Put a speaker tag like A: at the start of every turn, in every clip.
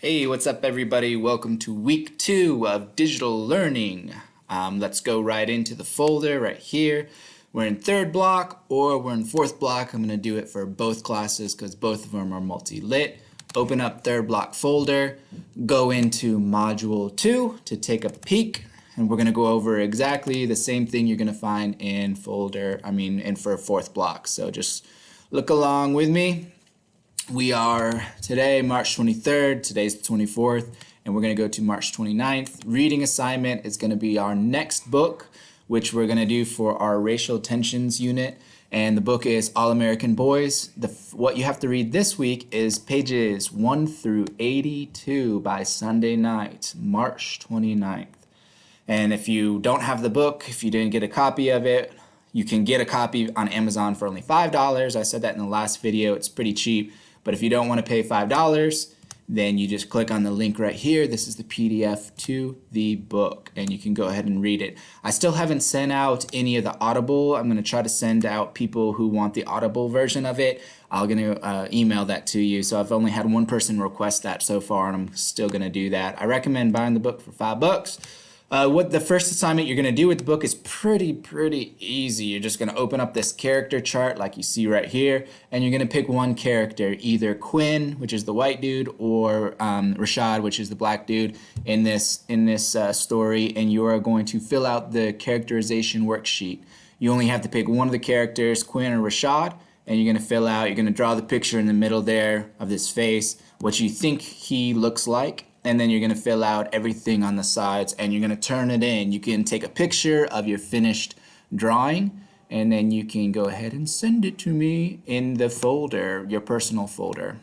A: Hey, what's up, everybody? Welcome to week 2 of digital learning. Let's go right into the folder right here. We're in third block or we're in fourth block. I'm going to do it for both classes because both of them are multi-lit. Open up third block folder, go into module 2 to take a peek, and we're going to go over exactly the same thing you're going to find in for fourth block. So just look along with me. We are today, March 23rd, today's the 24th, and we're going to go to March 29th. Reading assignment is going to be our next book, which we're going to do for our racial tensions unit. And the book is All American Boys. What you have to read this week is pages 1 through 82 by Sunday night, March 29th. And if you don't have the book, if you didn't get a copy of it, you can get a copy on Amazon for only $5. I said that in the last video. It's pretty cheap. But if you don't want to pay $5, then you just click on the link right here. This is the PDF to the book, and you can go ahead and read it. I still haven't sent out any of the Audible. I'm going to try to send out people who want the Audible version of it. I'm going to email that to you. So I've only had one person request that so far, and I'm still going to do that. I recommend buying the book for $5. What the first assignment you're going to do with the book is pretty easy. You're just going to open up this character chart like you see right here, and you're going to pick one character, either Quinn, which is the white dude, or Rashad, which is the black dude in this story, and you are going to fill out the characterization worksheet. You only have to pick one of the characters, Quinn or Rashad, and you're going to you're going to draw the picture in the middle there of his face, what you think he looks like. And then you're going to fill out everything on the sides and you're going to turn it in. You can take a picture of your finished drawing and then you can go ahead and send it to me in the folder, your personal folder.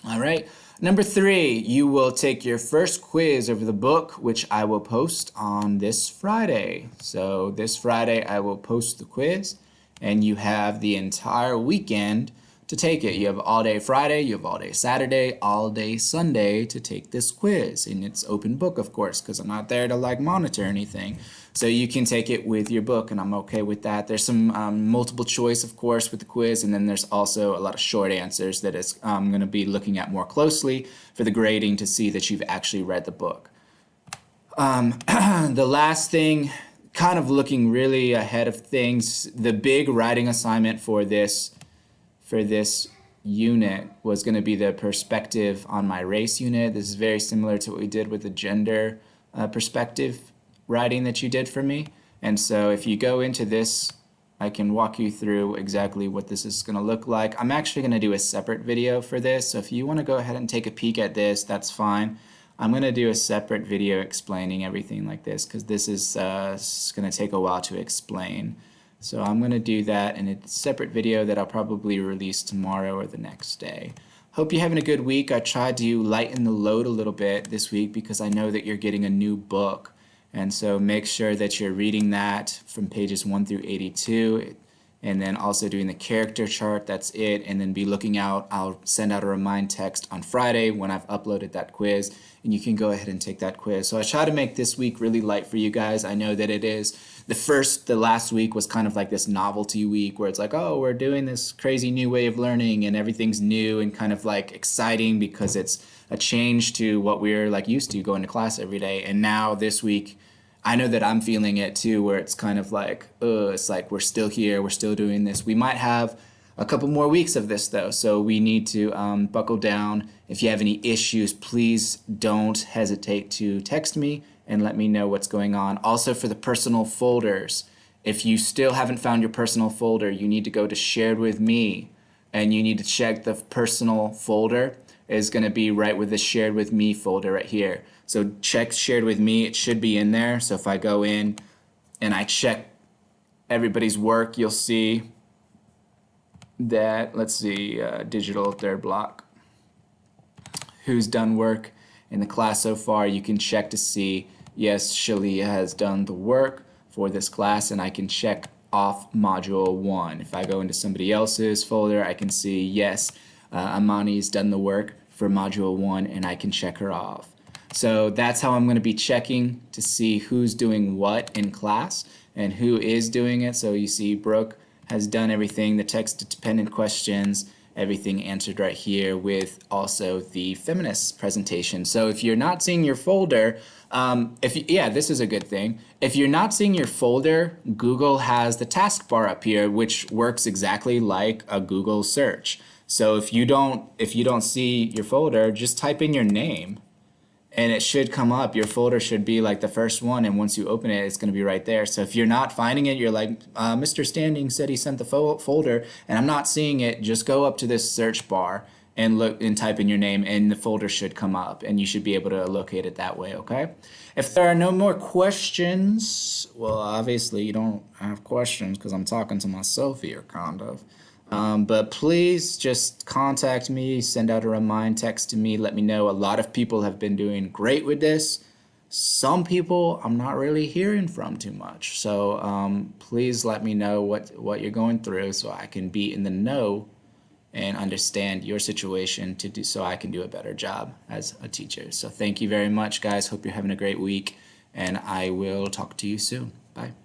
A: All right. Number 3, you will take your first quiz over the book, which I will post on this Friday. So this Friday I will post the quiz and you have the entire weekend to take it. You have all day Friday, you have all day Saturday, all day Sunday to take this quiz. And it's open book, of course, because I'm not there to monitor anything. So you can take it with your book, and I'm okay with that. There's some multiple choice, of course, with the quiz, and then there's also a lot of short answers that I'm going to be looking at more closely for the grading to see that you've actually read the book. The last thing, kind of looking really ahead of things, the big writing assignment for this unit was going to be the perspective on my race unit. This is very similar to what we did with the gender perspective writing that you did for me. And so if you go into this, I can walk you through exactly what this is going to look like. I'm actually going to do a separate video for this, so if you want to go ahead and take a peek at this, that's fine. I'm going to do a separate video explaining everything like this because this is going to take a while to explain. So I'm going to do that in a separate video that I'll probably release tomorrow or the next day. Hope you're having a good week. I tried to lighten the load a little bit this week because I know that you're getting a new book. And so make sure that you're reading that from pages 1 through 82 and then also doing the character chart. That's it. And then be looking out. I'll send out a remind text on Friday when I've uploaded that quiz, and you can go ahead and take that quiz. So I try to make this week really light for you guys. I know that it is. The last week was kind of like this novelty week where it's like, oh, we're doing this crazy new way of learning and everything's new and kind of exciting because it's a change to what we're used to going to class every day. And now this week, I know that I'm feeling it too, where it's kind of it's like we're still here, we're still doing this. We might have a couple more weeks of this though, so we need to buckle down. If you have any issues, please don't hesitate to text me and let me know what's going on. Also for the personal folders, if you still haven't found your personal folder, you need to go to Shared With Me and you need to check the personal folder is going to be right with the Shared With Me folder right here. So check Shared With Me, it should be in there. So if I go in and I check everybody's work, you'll see that, let's see, digital third block. Who's done work in the class so far? You can check to see, yes, Shalia has done the work for this class, and I can check off module 1. If I go into somebody else's folder, I can see, yes, Amani's done the work for module 1, and I can check her off. So that's how I'm going to be checking to see who's doing what in class and who is doing it. So you see Brooke has done everything, the text-dependent questions, everything answered right here with also the feminist presentation. So if you're not seeing your folder, this is a good thing. If you're not seeing your folder, Google has the taskbar up here, which works exactly like a Google search. So if you don't see your folder, just type in your name and it should come up. Your folder should be like the first one, and once you open it, it's going to be right there. So if you're not finding it, you're like, Mr. Standing said he sent the folder and I'm not seeing it, just go up to this search bar and look and type in your name, and the folder should come up and you should be able to locate it that way, okay? If there are no more questions, well, obviously you don't have questions because I'm talking to myself here, kind of. But please just contact me, send out a remind text to me, let me know. A lot of people have been doing great with this. Some people I'm not really hearing from too much. So please let me know what you're going through so I can be in the know and understand your situation so I can do a better job as a teacher. So thank you very much, guys. Hope you're having a great week, and I will talk to you soon. Bye.